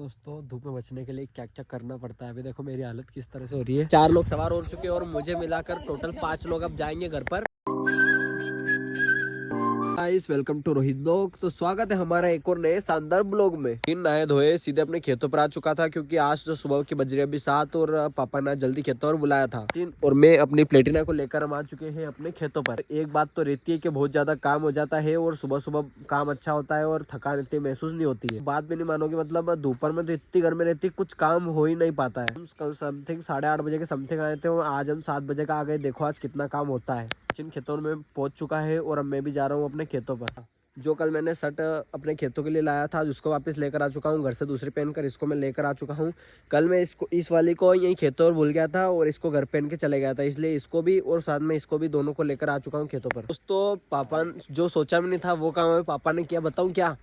दोस्तों धूप में बचने के लिए क्या क्या करना पड़ता है। अभी देखो मेरी हालत किस तरह से हो रही है। 4 लोग सवार हो चुके हैं और मुझे मिलाकर टोटल 5 लोग अब जाएंगे घर पर। Guys welcome to Rohit blog. तो स्वागत है हमारा एक और नए शानदार ब्लॉग में। दिन नहाए धोए सीधे अपने खेतों पर आ चुका था क्योंकि आज जो सुबह की बज रही अभी 7 और पापा ने जल्दी खेतों और बुलाया था। और मैं अपनी प्लेटिना को लेकर हम आ चुके हैं अपने खेतों पर। एक बात तो रहती है कि बहुत ज्यादा काम हो जाता है और सुबह सुबह काम अच्छा होता है और थकान इतनी महसूस नहीं होती है। बात भी नहीं मानोगे, मतलब दोपहर में तो इतनी गर्मी रहती है, कुछ काम हो ही नहीं पाता है। हम समथिंग 8:30 बजे के समथिंग आए थे और आज हम 7 बजे का आ गए। देखो आज कितना काम होता है। जिन खेतों में पहुंच चुका है और अब मैं भी जा रहा हूँ अपने खेतों पर। जो कल मैंने शर्ट अपने खेतों के लिए लाया था उसको वापस लेकर आ चुका हूँ घर से, दूसरी पहनकर इसको मैं लेकर आ चुका हूँ। कल मैं इसको इस वाली को यहीं खेतों और भूल गया था और इसको घर पहन के चले गया था, इसलिए इसको भी और साथ में इसको भी दोनों को लेकर आ चुका हूँ खेतों पर। दोस्तों पापा जो सोचा भी नहीं था वो काम पापा ने किया। बताऊँ क्या?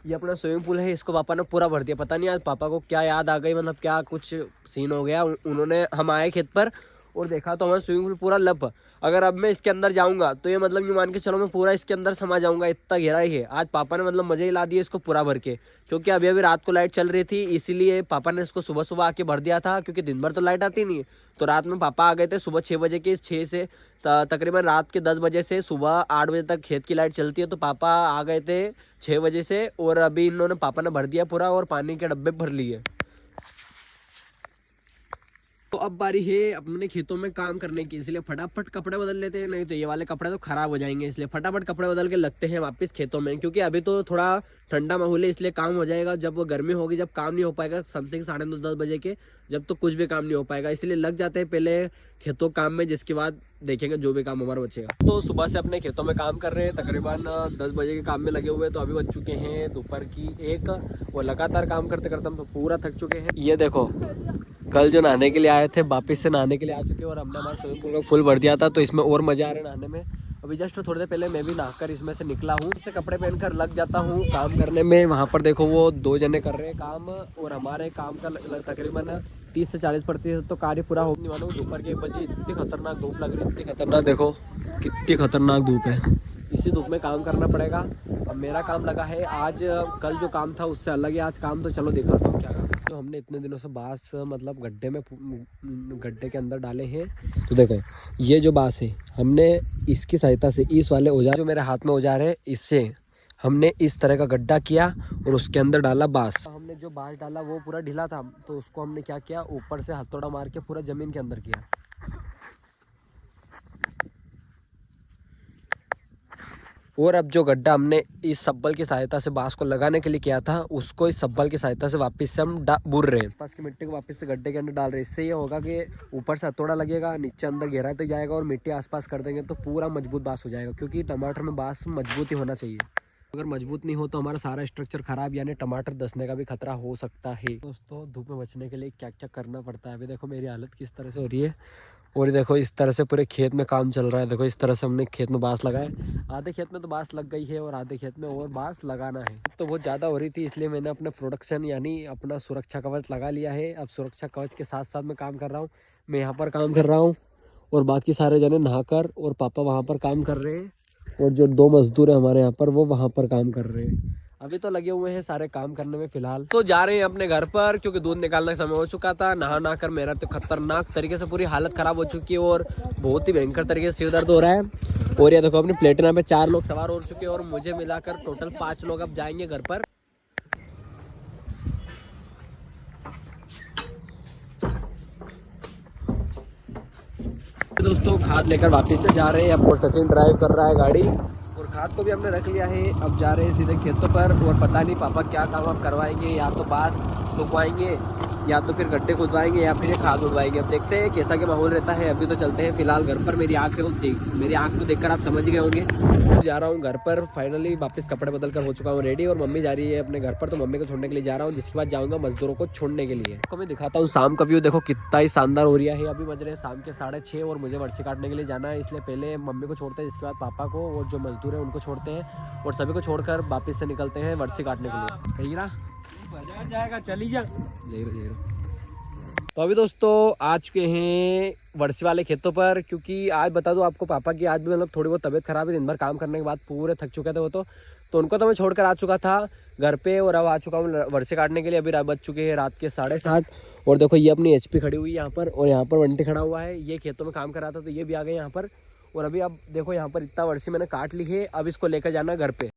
ये अपना स्विमिंग पूल है, इसको पापा ने पूरा भर दिया। पता नहीं आज पापा को क्या याद आ गई, मतलब क्या कुछ सीन हो गया। उन्होंने हम आए खेत पर और देखा तो हमारा स्विमिंग पूल पूरा लब। अगर अब मैं इसके अंदर जाऊंगा तो ये मतलब ये मान के चलो मैं पूरा इसके अंदर समा जाऊंगा, इतना गहरा ही है। आज पापा ने मतलब मजे ही ला दिए इसको पूरा भर के, क्योंकि अभी अभी रात को लाइट चल रही थी इसीलिए पापा ने इसको सुबह सुबह आके भर दिया था, क्योंकि दिन भर तो लाइट आती नहीं है। तो रात में पापा आ गए थे सुबह 6 बजे के, 6 से तकरीबन रात के 10 बजे से सुबह 8 बजे तक खेत की लाइट चलती है। तो पापा आ गए थे 6 बजे से और अभी इन्होंने पापा ने भर दिया पूरा और पानी के डब्बे भर लिए। तो अब बारी है अपने खेतों में काम करने की, इसलिए फटाफट कपड़े बदल लेते हैं, नहीं तो ये वाले कपड़े तो खराब हो जाएंगे। इसलिए फटाफट कपड़े बदल के लगते हैं वापस खेतों में, क्योंकि अभी तो थोड़ा ठंडा माहौल है इसलिए काम हो जाएगा। जब वो गर्मी होगी, जब काम नहीं हो पाएगा समथिंग 9:30-10 बजे के, जब तो कुछ भी काम नहीं हो पाएगा। इसलिए लग जाते हैं पहले खेतों काम में, जिसके बाद देखेंगे जो भी काम हमारा बचेगा। तो सुबह से अपने खेतों में काम कर रहे हैं, तकरीबन 10 बजे के काम में लगे हुए। तो अभी बज चुके हैं दोपहर की 1 और लगातार काम करते करते हम तो पूरा थक चुके हैं। ये देखो कल जो नहाने के लिए आए थे वापिस से नहाने के लिए आ चुके हैं और हमने हमारे स्विमिंग पूल को फुल भर दिया था, तो इसमें और मजे आ रहे हैं नहाने में। अभी जस्ट थोड़ी देर पहले मैं भी नहाकर इसमें से निकला हूँ। इससे कपड़े पहनकर लग जाता हूँ काम करने में। वहाँ पर देखो वो 2 जने कर रहे हैं काम और हमारे काम का तकरीबन 30 से 40% तो कार्य पूरा हो नहीं वाला हूँ। दोपहर के 1 बजे इतनी खतरनाक धूप लग रही है, इतनी खतरनाक, देखो कितनी खतरनाक धूप है। इसी धूप में काम करना पड़ेगा। अब मेरा काम लगा है आज, कल जो काम था उससे अलग है आज काम। तो चलो दिखाता हूँ क्या काम। तो हमने इतने दिनों से बांस मतलब गड्ढे के अंदर डाले हैं। तो देखो ये जो बांस है हमने इसकी सहायता से, इस वाले औजार जो मेरे हाथ में औजार है, इससे हमने इस तरह का गड्ढा किया और उसके अंदर डाला बांस। हमने जो बांस डाला वो पूरा ढीला था, तो उसको हमने क्या किया, ऊपर से हथौड़ा मार के पूरा जमीन के अंदर किया। और अब जो गड्ढा हमने इस सब्बल की सहायता से बांस को लगाने के लिए किया था, उसको इस सब्बल की सहायता से वापस से हम बुर रहे हैं। पास की मिट्टी को वापस से गड्ढे के अंदर डाल रहे हैं। इससे ये होगा कि ऊपर से हथौड़ा लगेगा, नीचे अंदर गहराई तक जाएगा और मिट्टी आसपास कर देंगे तो पूरा मजबूत बांस हो जाएगा, क्योंकि टमाटर में बांस मजबूत ही होना चाहिए। अगर मजबूत नहीं हो तो हमारा सारा स्ट्रक्चर खराब यानी टमाटर धंसने का भी खतरा हो सकता है। दोस्तों धूप में बचने के लिए क्या क्या करना पड़ता है। अभी देखो मेरी हालत किस तरह से हो रही है और देखो इस तरह से पूरे खेत में काम चल रहा है। देखो इस तरह से हमने खेत में बांस लगाए, आधे खेत में तो बांस लग गई है और आधे खेत में और बांस लगाना है। तो बहुत ज़्यादा हो रही थी इसलिए मैंने अपने प्रोडक्शन यानी अपना सुरक्षा कवच लगा लिया है। अब सुरक्षा कवच के साथ साथ मैं काम कर रहा हूँ। मैं यहाँ पर काम कर रहा हूँ और बाकी सारे जने नहाकर और पापा वहाँ पर काम कर रहे हैं और जो 2 मजदूर है हमारे यहाँ पर वो वहाँ पर काम कर रहे हैं। अभी तो लगे हुए हैं सारे काम करने में फिलहाल। तो जा रहे हैं अपने घर पर क्योंकि दूध निकालने का समय हो चुका था। नहा कर मेरा तो खतरनाक तरीके से पूरी हालत खराब हो चुकी है और बहुत ही भयंकर तरीके से सिर दर्द हो रहा है। और ये देखो अपनी प्लेटिना पे 4 लोग सवार हो चुके हैं और मुझे मिलाकर टोटल 5 लोग अब जाएंगे घर पर। दोस्तों खाद लेकर वापस से जा रहे हैं अब और सचिन ड्राइव कर रहा है गाड़ी और खाद को भी हमने रख लिया है। अब जा रहे हैं सीधे खेतों पर और पता नहीं पापा क्या काम आप करवाएंगे, या तो बांस रुकवाएंगे या तो फिर गड्ढे खुदवाएंगे या फिर ये खाद उड़वाएंगे। अब देखते हैं कैसा क्या माहौल रहता है। अभी तो चलते हैं फिलहाल घर पर। मेरी आँख को देखकर आप समझ गए होंगे। जा रहा हूँ घर पर फाइनली, वापस कपड़े बदल कर हो चुका हूँ रेडी और मम्मी जा रही है अपने घर पर, तो मम्मी को छोड़ने के लिए जा रहा हूँ, जिसके बाद जाऊँगा मजदूरों को छोड़ने के लिए। आपको मैं दिखाता हूँ शाम का व्यू, देखो कितना ही शानदार हो रहा है। अभी बज रहे हैं शाम के 6:30 और मुझे वर्षी काटने के लिए जाना है, इसलिए पहले मम्मी को छोड़ते हैं, जिसके बाद पापा को और जो मजदूर है उनको छोड़ते हैं और सभी को छोड़कर वापस से निकलते हैं वर्षी काटने के लिए। कहीं बाजार जाएगा, चली जा। तो अभी दोस्तों आ चुके हैं वर्षी वाले खेतों पर, क्योंकि आज बता दूं आपको पापा की आज भी मतलब थोड़ी बहुत तबीयत खराब है। दिन भर काम करने के बाद पूरे थक चुके थे वो, तो तो उनको तो मैं छोड़कर आ चुका था घर पे और अब आ चुका हूँ वर्षे काटने के लिए। अभी बज चुके हैं रात के 7:30 और देखो ये अपनी HP खड़ी हुई है यहाँ पर और यहाँ पर बंटी खड़ा हुआ है। ये खेतों में काम कर रहा था तो ये भी आ गए यहाँ पर। और अभी अब देखो यहाँ पर इतना वर्षी मैंने काट ली है, अब इसको लेकर जाना घर पे।